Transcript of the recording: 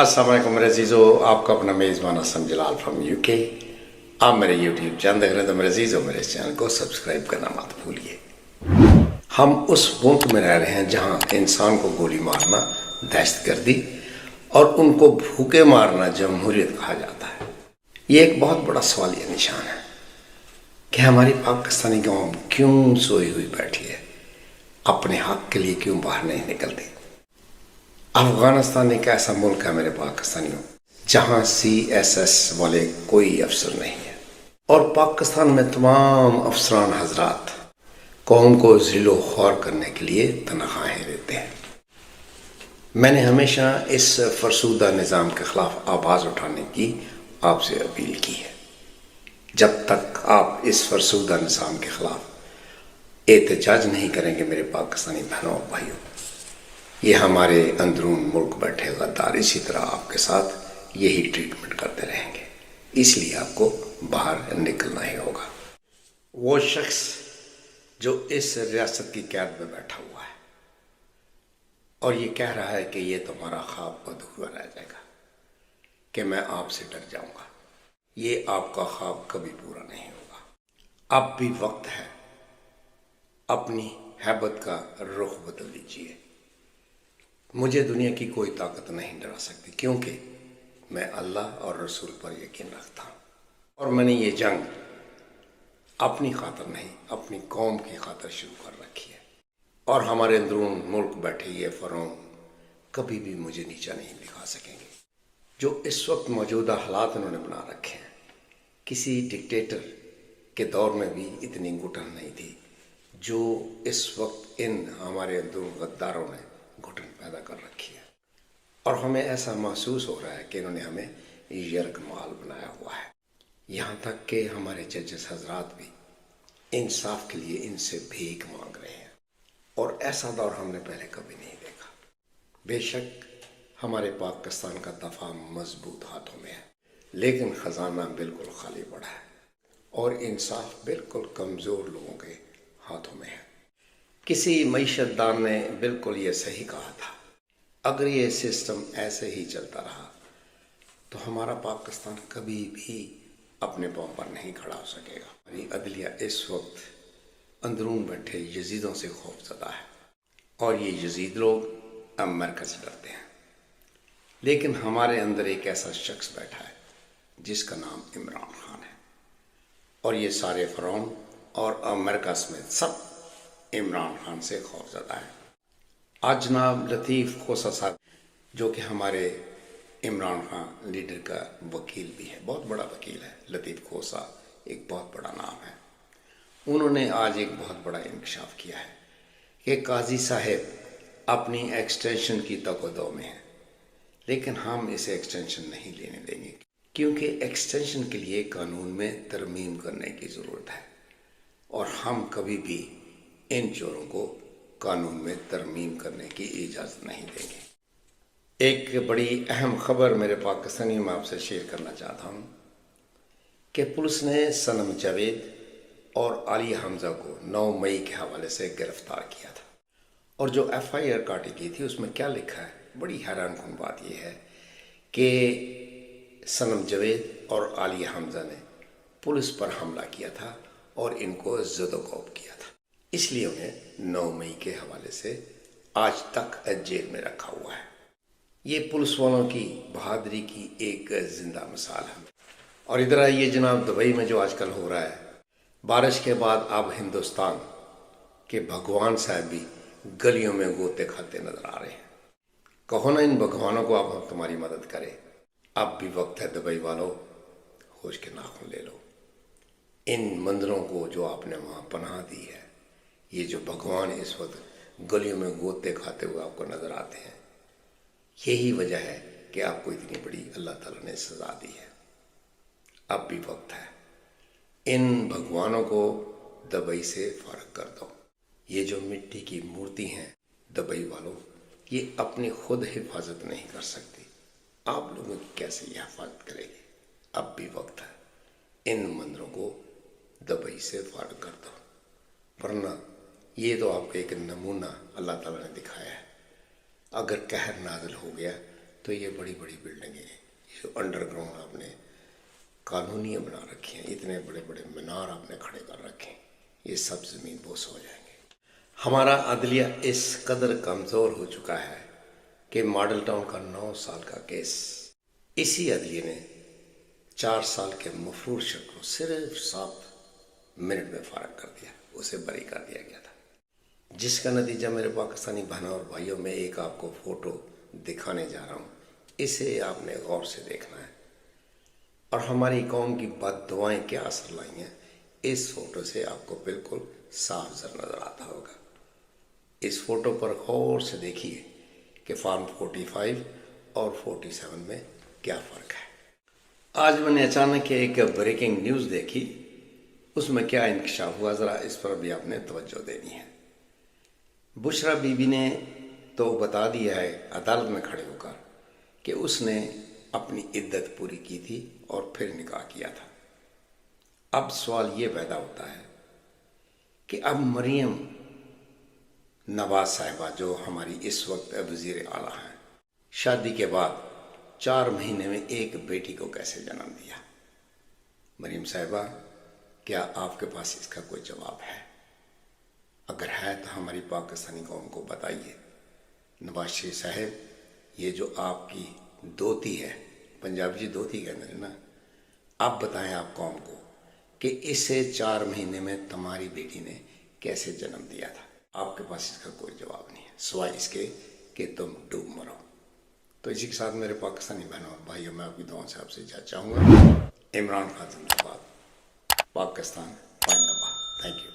अस्सलाम वालेकुम मेरे अजीज़ो, आपका अपना मेज़बान हसन जलाल फ्रॉम यूके। आप मेरे यूट्यूब चैनल देख रहे हैं तो मेरे अजीज़ो मेरे इस चैनल को सब्सक्राइब करना मत भूलिए। हम उस मुल्क में रह रहे हैं जहाँ इंसान को गोली मारना दहशतगर्दी और उनको भूखे मारना जमहूरियत कहा जाता है। ये एक बहुत बड़ा सवालिया निशान है कि हमारी पाकिस्तानी कौम क्यों सोई हुई बैठी है, अपने हक के लिए क्यों बाहर नहीं निकलती। अफगानिस्तान एक ऐसा मुल्क है मेरे पाकिस्तानियों जहाँ CSS वाले कोई अफसर नहीं है और पाकिस्तान में तमाम अफसरान हजरात कौम को ज़िलो ख्वार करने के लिए तनख्वाहें देते हैं। मैंने हमेशा इस फरसूदा निज़ाम के ख़िलाफ़ आवाज़ उठाने की आपसे अपील की है। जब तक आप इस फरसूदा निज़ाम के ख़िलाफ़ एहतजाज नहीं करेंगे मेरे पाकिस्तानी बहनों और भाइयों, ये हमारे अंदरून मुल्क बैठे गद्दार इसी तरह आपके साथ यही ट्रीटमेंट करते रहेंगे। इसलिए आपको बाहर निकलना ही होगा। वो शख्स जो इस रियासत की कैद में बैठा हुआ है और ये कह रहा है कि ये तुम्हारा ख्वाब अधूरा रह जाएगा, कि मैं आपसे डर जाऊंगा, ये आपका ख्वाब कभी पूरा नहीं होगा। अब भी वक्त है, अपनी हैबत का रुख बदल लीजिए। मुझे दुनिया की कोई ताकत नहीं डरा सकती, क्योंकि मैं अल्लाह और रसूल पर यकीन रखता हूँ और मैंने ये जंग अपनी खातर नहीं अपनी कौम की खातर शुरू कर रखी है। और हमारे अंदरून मुल्क बैठे ये फ़िरौन कभी भी मुझे नीचा नहीं दिखा सकेंगे। जो इस वक्त मौजूदा हालात उन्होंने बना रखे हैं, किसी डिक्टेटर के दौर में भी इतनी घुटन नहीं थी जो इस वक्त इन हमारे अंदरून गद्दारों ने घुटन पैदा कर रखी है। और हमें ऐसा महसूस हो रहा है कि इन्होंने हमें यरगमाल बनाया हुआ है। यहाँ तक कि हमारे जजेस हजरात भी इंसाफ के लिए इनसे भीख मांग रहे हैं और ऐसा दौर हमने पहले कभी नहीं देखा। बेशक हमारे पाकिस्तान का दफा मजबूत हाथों में है, लेकिन ख़जाना बिल्कुल खाली पड़ा है और इंसाफ बिल्कुल कमज़ोर लोगों के हाथों में है। किसी मईशतदान ने बिल्कुल ये सही कहा था, अगर ये सिस्टम ऐसे ही चलता रहा तो हमारा पाकिस्तान कभी भी अपने पाँव पर नहीं खड़ा हो सकेगा। हमारी अदलिया इस वक्त अंदरून बैठे यजीदों से खौफज़दा है और ये यजीद लोग अमेरिका से डरते हैं। लेकिन हमारे अंदर एक ऐसा शख्स बैठा है जिसका नाम इमरान खान है और ये सारे फ़िरौन और अमेरिका समेत सब इमरान खान से खौफज़दा है। आज जनाब लतीफ़ खोसा साहब, जो कि हमारे इमरान खान लीडर का वकील भी है, बहुत बड़ा वकील है, लतीफ़ खोसा एक बहुत बड़ा नाम है, उन्होंने आज एक बहुत बड़ा इंकशाफ किया है कि काजी साहब अपनी एक्सटेंशन की तकदो में है, लेकिन हम इसे एक्सटेंशन नहीं लेने देंगे, क्योंकि एक्सटेंशन के लिए कानून में तरमीम करने की ज़रूरत है और हम कभी भी इन चोरों को कानून में तरमीम करने की इजाज़त नहीं देंगे। एक बड़ी अहम ख़बर मेरे पाकिस्तानी में आपसे शेयर करना चाहता हूँ कि पुलिस ने सनम जावेद और आलिया हमज़ा को 9 मई के हवाले से गिरफ़्तार किया था और जो FIR काटी गई थी उसमें क्या लिखा है, बड़ी हैरानकुन बात यह है कि सनम जावेद और आलिया हमज़ा ने पुलिस पर हमला किया था और इनको ज़दोकोब किया था, इसलिए उन्हें 9 मई के हवाले से आज तक जेल में रखा हुआ है। ये पुलिस वालों की बहादुरी की एक जिंदा मिसाल है। और इधर आइए जनाब, दुबई में जो आजकल हो रहा है, बारिश के बाद अब हिंदुस्तान के भगवान साहब भी गलियों में गोते खाते नजर आ रहे हैं। कहो ना इन भगवानों को अब हम तुम्हारी मदद करें। अब भी वक्त है दुबई वालों, होश के नाखून ले लो। इन मंदिरों को जो आपने वहाँ पनाह दी है, ये जो भगवान इस वक्त गलियों में गोते खाते हुए आपको नजर आते हैं, यही वजह है कि आपको इतनी बड़ी अल्लाह ताला ने सजा दी है। अब भी वक्त है, इन भगवानों को दुबई से फारग कर दो। ये जो मिट्टी की मूर्ति हैं दुबई वालों, ये अपनी खुद हिफाजत नहीं कर सकती, आप लोगों की कैसे ये हिफाजत करेगी। अब भी वक्त है, इन मंदिरों को दुबई से फारग कर दो, वरना ये तो आपको एक नमूना अल्लाह ताला ने दिखाया है। अगर कहर नाज़िल हो गया تو یہ بڑی بڑی بلڈنگیں یہ انڈر گراؤنڈ آپ نے کالونیاں بنا رکھی ہیں، اتنے بڑے بڑے مینار آپ نے کھڑے کر رکھے ہیں، یہ سب زمین بوس ہو جائیں گے۔ ہمارا عدلیہ اس قدر کمزور ہو چکا ہے کہ ماڈل ٹاؤن کا 9 سال کا کیس اسی عدلیہ نے 4 سال کے مفرور شخص کو صرف 7 منٹ میں فارغ کر دیا، اسے بری کر دیا گیا تھا، جس کا نتیجہ میرے پاکستانی بہنوں اور بھائیوں میں ایک آپ کو فوٹو دکھانے جا رہا ہوں، اسے آپ نے غور سے دیکھنا ہے اور ہماری قوم کی بد دعائیں کیا اثر لائی ہیں اس فوٹو سے آپ کو بالکل صاف نظر آتا ہوگا۔ اس فوٹو پر غور سے دیکھیے کہ فارم 45 اور 47 میں کیا فرق ہے۔ آج میں نے اچانک ایک بریکنگ نیوز دیکھی، اس میں کیا انکشاف ہوا، ذرا اس پر بھی آپ نے توجہ دینی ہے۔ بشرا بی بی نے تو بتا دیا ہے عدالت میں کھڑے ہو کر کہ اس نے اپنی عدت پوری کی تھی اور پھر نکاح کیا تھا۔ اب سوال یہ پیدا ہوتا ہے کہ اب مریم نواز صاحبہ جو ہماری اس وقت وزیر اعلیٰ ہیں، شادی کے بعد 4 مہینے میں ایک بیٹی کو کیسے جنم دیا؟ مریم صاحبہ، کیا آپ کے پاس اس کا کوئی جواب ہے؟ اگر ہے تو ہماری پاکستانی قوم کو بتائیے۔ نواز شریف صاحب، یہ جو آپ کی دوتی ہے، پنجابی جی دوتی کہتے ہیں نا، آپ بتائیں آپ قوم کو کہ اسے 4 مہینے میں تمہاری بیٹی نے کیسے جنم دیا تھا؟ آپ کے پاس اس کا کوئی جواب نہیں ہے سوائے اس کے کہ تم ڈوب مرو۔ تو اسی کے ساتھ میرے پاکستانی بہنوں اور بھائیوں، میں آپ کی دعاؤں سے آپ سے اجازت چاہوں گا۔ عمران خان زندہ باد، پاکستان زندہ باد۔ Thank you.